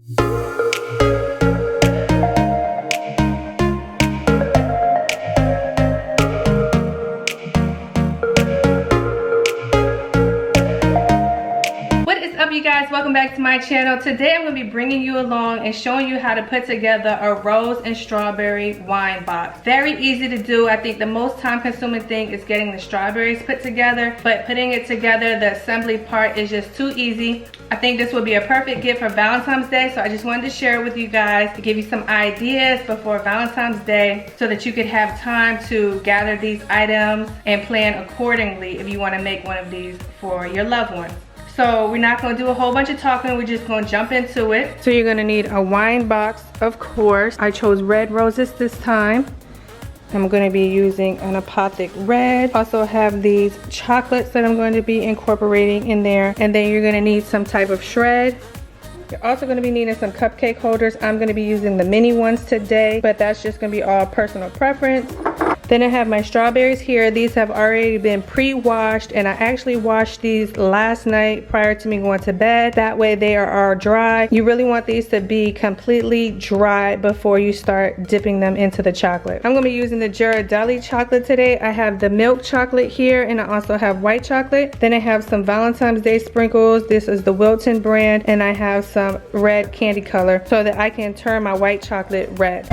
You guys, welcome back to my channel. Today I'm going to be bringing you along and showing you how to put together a rose and strawberry wine box. Very easy to do. I think the most time consuming thing is getting the strawberries put together, but putting it together, the assembly part is just too easy. I think this would be a perfect gift for Valentine's Day, so I just wanted to share it with you guys to give you some ideas before Valentine's Day so that you could have time to gather these items and plan accordingly if you want to make one of these for your loved ones. So we're not going to do a whole bunch of talking, we're just going to jump into it. So you're going to need a wine box, of course. I chose red roses this time. I'm going to be using an apothic red. Also have these chocolates that I'm going to be incorporating in there. And then you're going to need some type of shred. You're also going to be needing some cupcake holders. I'm going to be using the mini ones today, but that's just going to be all personal preference. Then I have my strawberries here. These have already been pre-washed, and I actually washed these last night prior to me going to bed. That way they are all dry. You really want these to be completely dry before you start dipping them into the chocolate. I'm going to be using the Ghirardelli chocolate today. I have the milk chocolate here, and I also have white chocolate. Then I have some Valentine's Day sprinkles. This is the Wilton brand, and I have some red candy color so that I can turn my white chocolate red.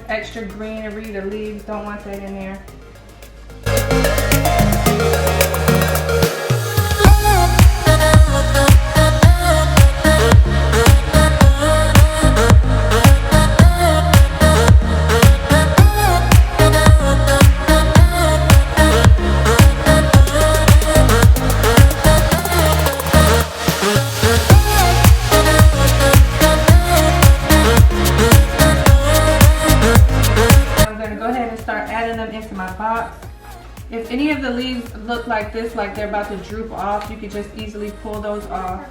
extra greenery. The leaves, don't want that in there. Into my box. If any of the leaves look like this, like they're about to droop off, you could just easily pull those off.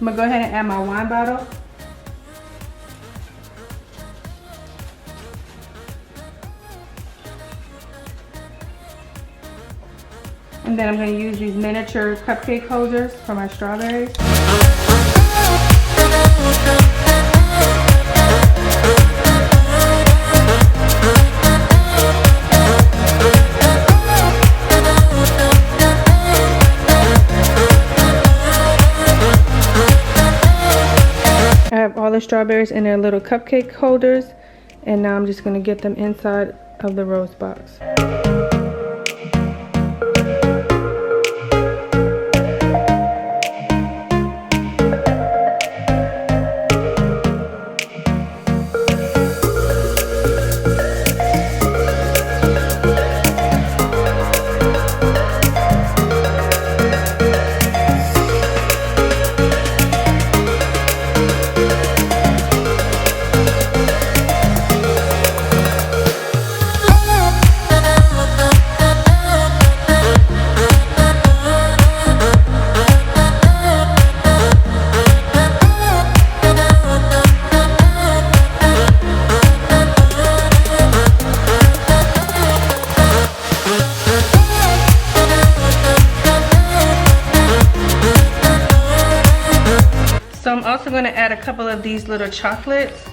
I'm gonna go ahead and add my wine bottle. And then I'm gonna use these miniature cupcake holders for my strawberries. I have all the strawberries in their little cupcake holders, and now I'm just going to get them inside of the rose box. So I'm also going to add a couple of these little chocolates.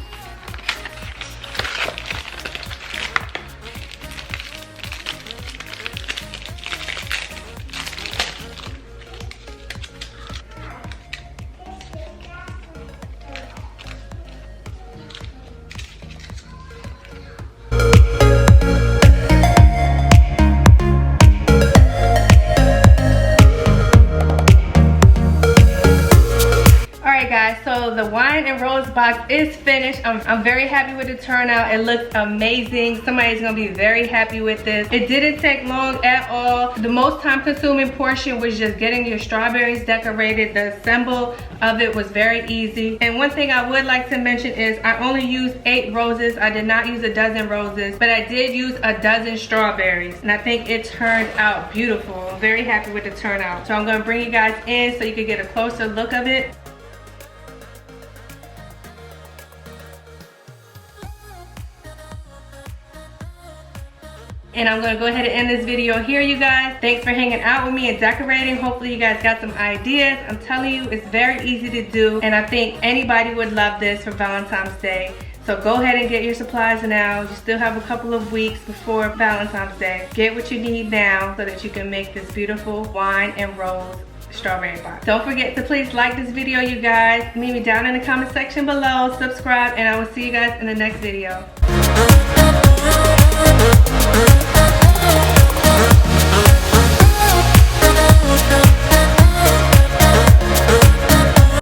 Guys, so the wine and rose box is finished. I'm very happy with the turnout. It looks amazing. Somebody's gonna be very happy with this. It didn't take long at all. The most time consuming portion was just getting your strawberries decorated. The assemble of it was very easy. And one thing I would like to mention is I only used 8 roses. I did not use a dozen roses, but I did use a dozen strawberries, and I think it turned out beautiful. I'm very happy with the turnout. So I'm gonna bring you guys in so you can get a closer look of it. And I'm gonna go ahead and end this video here, you guys. Thanks for hanging out with me and decorating. Hopefully you guys got some ideas. I'm telling you, it's very easy to do, and I think anybody would love this for Valentine's Day. So go ahead and get your supplies now. You still have a couple of weeks before Valentine's Day. Get what you need now so that you can make this beautiful wine and rose strawberry box. Don't forget to please like this video, you guys. Meet me down in the comment section below. Subscribe, and I will see you guys in the next video.